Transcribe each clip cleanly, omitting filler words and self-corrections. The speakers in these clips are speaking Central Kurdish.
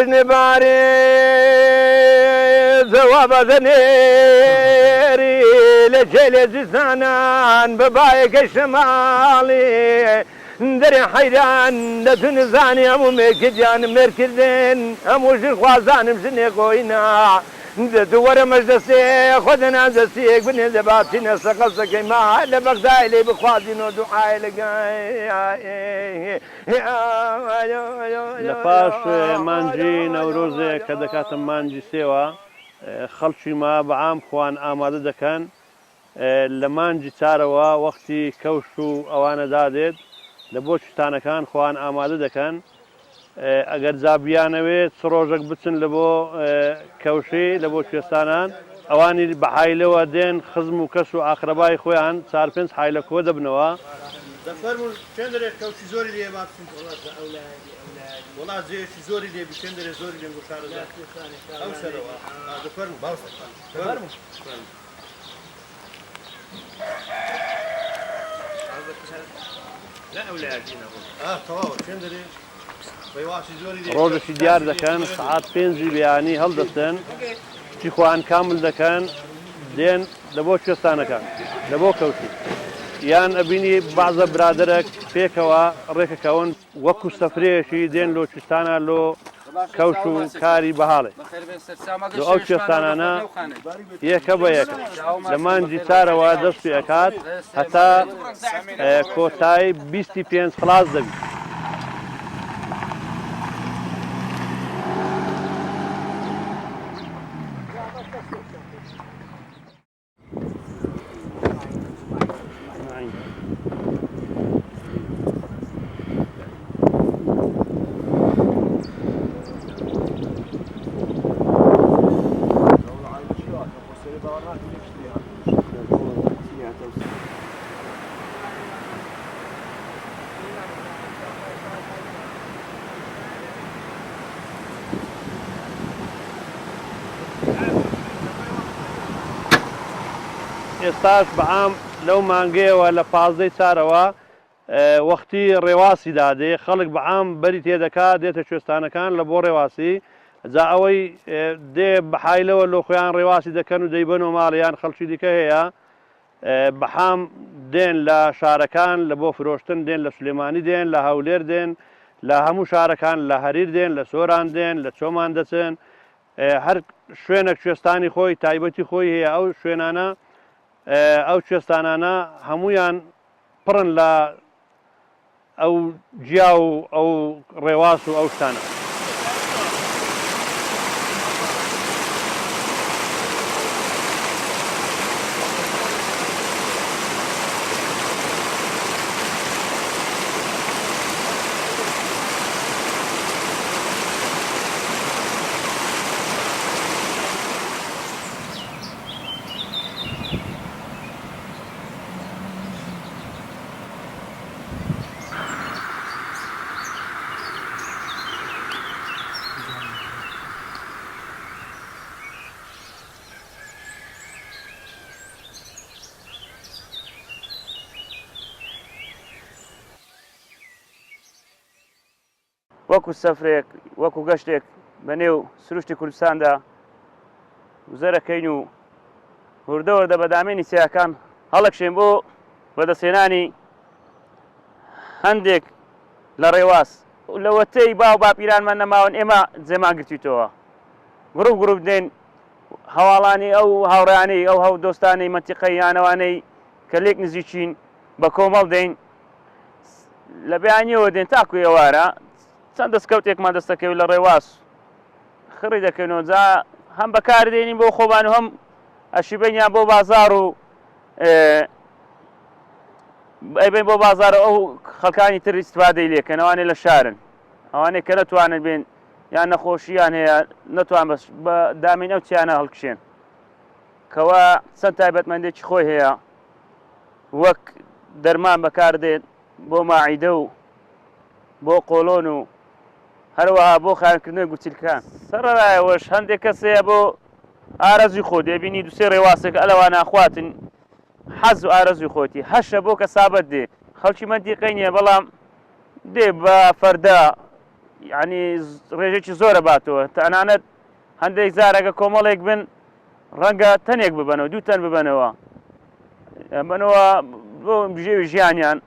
بنباري زواب ذنيري لجل زنان ببايك الشمالي دري حيران لدن زاني امو ميكجان مركزين امو خوازان مزني قوينا دوار مجلسي خدنا دسيك بني دباتنا سقسك ما لبغداي لي بخوازين ودعاي لقاي لپاش مانجی نەورۆزێک کە دەکاتم مانجی سێوە خەڵکی ما بەعام خوان ئامادە دەکەن لە مانجی چارەوە وەختی کەوش و ئەوانە دادێت لە بۆ شتانەکان خوان ئامادە دەکەن ئەگەر جابیانەوێت چ ڕۆژێک بچن لە بۆ کەوشی لە بۆ کوێستانان ئەوانی بەحایلەوە دێن خزم و کەس و ئاخرەبای خۆیان 4-5 حایلە کۆ دەبنەوە دەفەرمون چەندێک کەوشی زۆری لێ ماکسین وڵات جێشی زۆری لێ چەندێ زۆری لێ گوشارە ئەو سەرەوە دەفەرمون باوسە دەفەرمون لا ئەولایەتینە تەواوە چەندێ ڕۆژێکی دیار دەکەن سعات 5 بەیانی هەڵدەستن چی خۆیان کامل دەکەن دێن لە بۆ کوێستانەکان لە بۆ کەوشی یان ئەبینی بەعزە برادەرێک پێکەوە ڕێکەکەون وەکو سەفرەیەکی دێن لۆ کوێستانە لۆ کەوش و کاری بەهاڵێ لە ئەو کوێستانانە یەکە بە یەکە لە مانجی چارەوە دەست پێ ئەکات هەتا کۆتای 25 خلاص دەبێت ئێستاش بەعام لەو مانگەیەوە لە 15 چارەوە وەختی ڕێواسی دادێ خەڵک بەعام بەری تێدەکات دێتە کوێستانەکان لە بۆ ڕێواسی جا ئەوەی دێ بەحایلەوە لۆ خۆیان ڕێواسی دەکەن و دەیبەنەوە ماڵیان خەڵکی دیکە هەیە بەحام دێن لە شارەکان لە بۆ فرۆشتن دێن لە سلێمانی دێن لە هەولێر دێن لە هەموو شارەکان لە هەریر دێن لە سۆران دێن لە چۆمان دەچن هەر شوێنە کوێستانی خۆی تایبەتی خۆی هەیە ئەو شوێنانە ئەو کوێستانانە هەمویان پڕن لە ئەو جیا و ئەو ڕێواس و ئەو شتانە وەکو سەفرێک وەکو گەشتێک بەنێو سروشتی کوردستاندا گوزەرەکەین و وردەوەردە بەدامێنی سیاکان هەڵەکشێن بۆ بەدەستێنانی هەندێک لە ڕێواس لە وەتەی باو باپیرانمان نەماون ئێمە جێمان گرتویتەوە گڕوپ گڕوپ دێن هەواڵانی ئەو هاوڕێیانەی ئەو هەو دۆستانەی مەنتیقەی یانەوانەی کە لێک نزیکین بە کۆمەڵ دێن لە بەیانیەوە دێن تاکو ئێوارە چەند دەستکەوتێکمان دەستەکەوی لە ڕێواس خڕی دەکەنەوە جا هەم بەکاردێنین بۆ خۆمان و هەم ئەشیبەنیان بۆ بازار و ئەبێن بۆ بازارە ئەو خەڵکانی تر ئیستفادەی لێکەن ئەوانەی لە شارن ئەوانەی کە نەتوانن بێن یان نەخۆشییان هەیە نەتوان بە دامین ئەو چیانە هەڵکشێن کەوا چەند تایبەتمەندێکی خۆی هەیە وەک دەرمان بەکاردێت بۆ ماعیدە و بۆ قۆڵۆن و هەروەها بۆ خانکردنەوەی گوتیلکان. سەرڕایەوەش هەندێک کەسەیە بۆ ئارەزوی خۆ دەبینی دووسێ ڕێواسێک ئەلەوە ناخواتن حەز و ئارەزوی خۆتی هەشە بۆ کەسابەت دێ خەڵکی مەندیقەی نییە بەڵام دێ بە فەردە یعنی ڕێژێکی زۆرە باتەوە تەنانەت هەندێک زارەگە کۆمەڵێک بن ڕەنگە تەنێک ببەنەوە دوو تەن ببەنەوە بنەوە بۆ ژێوی ژیانیان.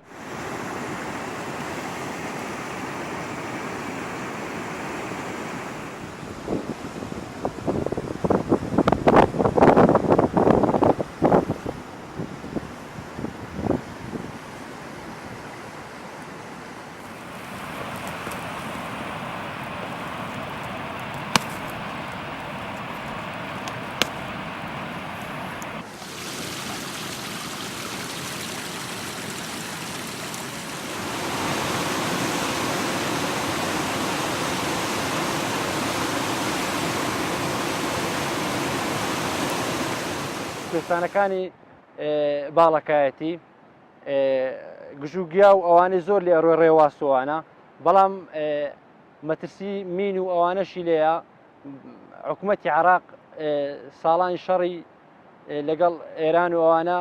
کوێستانەکانی باڵەکایەتی گژوگیا و ئەوانەی زۆر لێ ڕۆی ڕێواستوانە بەڵام مەترسی مین و ئەوانەشی لێیە حکوومەتی عێراق ساڵانی شەڕی لەگەڵ ئێران و ئەوانە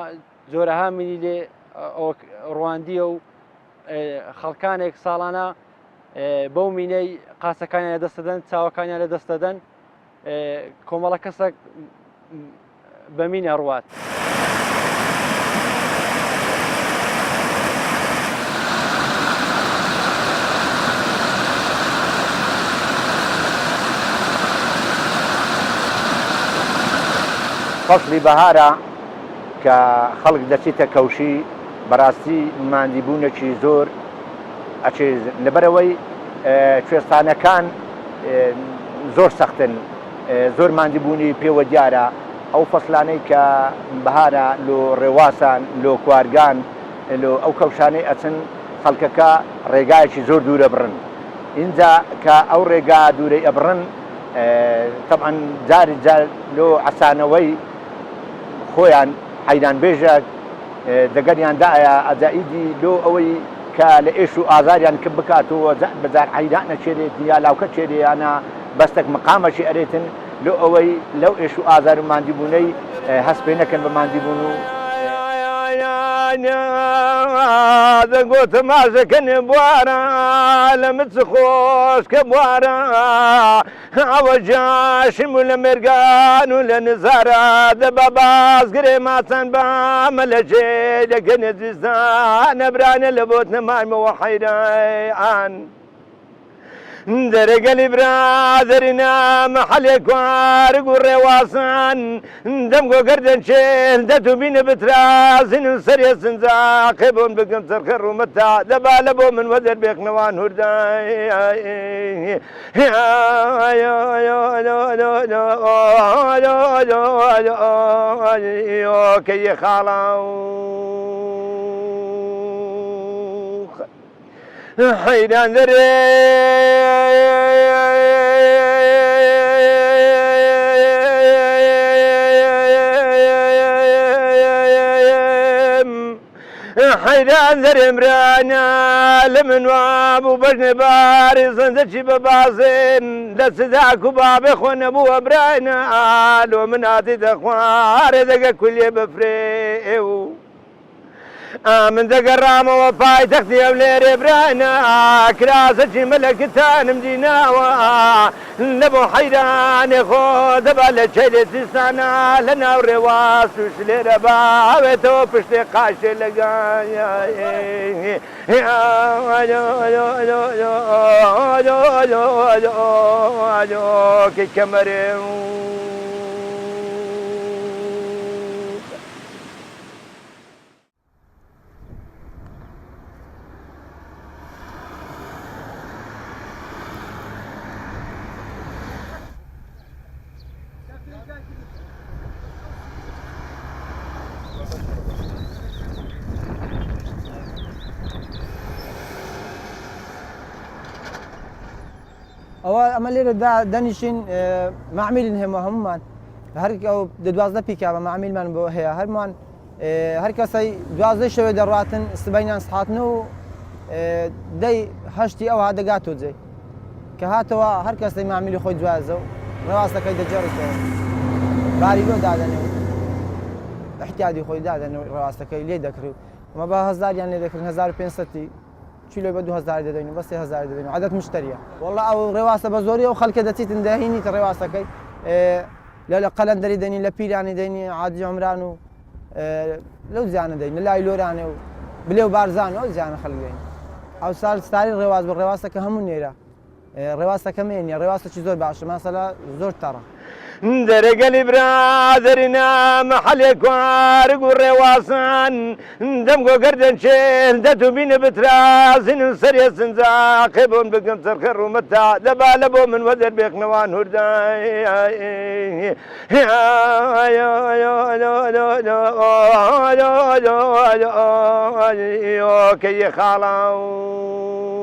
زۆرەها منی لێ ڕواندیە و خەڵکانێک ساڵانە بەو مینەی قاسەکانیان لە دەستەدەن چاوەکانیان لە دەستەدەن کۆمەڵە کەسێک بەمینە ڕوات. فەصلی بەهارە کە خەڵک دەچێتە کەوشی بەڕاستی ماندیبوونێکی زۆر ئەچێ لەبەرەوەی کوێستانەکان زۆر سەختن زۆر ماندیبوونی پێوە دیارە ئەو فەسلانەی کە بەهارە لۆ ڕێواسان لۆ کوارگان لۆ ئەو کەوشانەی ئەچن خەڵکەکە ڕێگایەکی زۆر دوورە بڕن اینجا کە ئەو ڕێگا دوورەی ئەبڕن طبعا جاری جار لۆ عسانەوەی خۆیان حەیران بێژە دەگەریاندایە ئەجائیدی لۆ ئەوەی کە لە ئێش و ئازاریان کرد بکاتەوە بەجار حەیران نەچێرێت یا لاوکە چێریانە بەستێک مقامەشی ئەرێتن لۆ ئەوەی لەو ئێش و ئازار و ماندیبوونەی هەست پێ نەکەن بە ماندیبوون و دەگوتە مازەکەن بوارە لە مچ خۆش کە بوارە ئەوە جاشم و لە مێرگان و لە نزارە دەبا بازگرێ ماچەند بامە لە جێ دەگەنە جیزان نەبرانە لە بۆت نەمایمەوە حەیران دەرەگەلی برادەرینە مەحەلێ کوارگ و ڕێواسان دەم گۆگەردن چێل دەتوبینە بترازین و سەرێ سنجاقێ بۆم بگەم سەرخە ڕوومەتا دەبا لە بۆ من وە دەربێکنەوان هوردای کەیە خاڵا حەیران دەرێ حەیران دەرێمرانە لە من وابوو بەژنێ باری زەنجەکی بە بازێن لە سزاک و بابێ خۆ نەبووە برانە ئالۆ من هاتی دەخوارێ دەگە کولێ بەفرێ و من دەگەڕامەوە پایتەختی ئەو لێرێ برانە کراسەکی مەلەکتانم دیناوە لە بۆ حەیرانێ خۆ دەبا لە چێلێ سیستانە لە ناو ڕێواس توش لێرە باوێتەوە پشتێ قاشێ لەگای کەی کەمەرێ ئەوە ئەمە لێرە دەنیشین معمیلن هێمە هەمومان هەر دوازدە پیکا بە معمیلمان بۆ هەیە هەرمان هەر کەسەی دوازدە شەوێ دەڕاتن سبەینان سحاتن و دەی هەشتی ئەوها دەگاتۆ جێ کە هاتەوە هەر کەسەی معمیلی خۆی دوازە و ڕێواستەکەی دەجێڕێتەوە باری بۆ دادەنێ و احتیاجی خۆی دادەنێ و ڕێواستەکەی لێ دەکرێت ئەمە بە هەزاریان لێ دەکردن 1500 چیلۆ بە 2000 دەدەین بە 3000 دەدەین عادەت مشتریە وەڵڵا ئەو ڕێواستە بە زۆری ئەو خەڵکە دەچیتن دەهینیتە ڕێواستەکەی لە قەلەندەری دەنی لە پیرانی دەینی عادی عمران و لەو زیانە دەین لە لای لۆرانێ و بلێ و بارزان ئەو زیانە خەڵک دەین ئەو ساڵ ستاری ڕێواز بە ڕێواستەکە هەموو نێرە ڕێواستەکە مێنیە ڕێواستەکی زۆر باشە ماسەلا زۆر تەڕە دەرەگەلی برادەرینا مەحەلێ کوارگ و ڕێواسان دەم گۆگەردن چێن دەتوبینە بترازن سەرێ سنجاقێ بۆن بگەم سەرکە ڕوومەتا دەبا لە بۆ من وەدەر بێخنەوان هوردای کەیە خاڵاو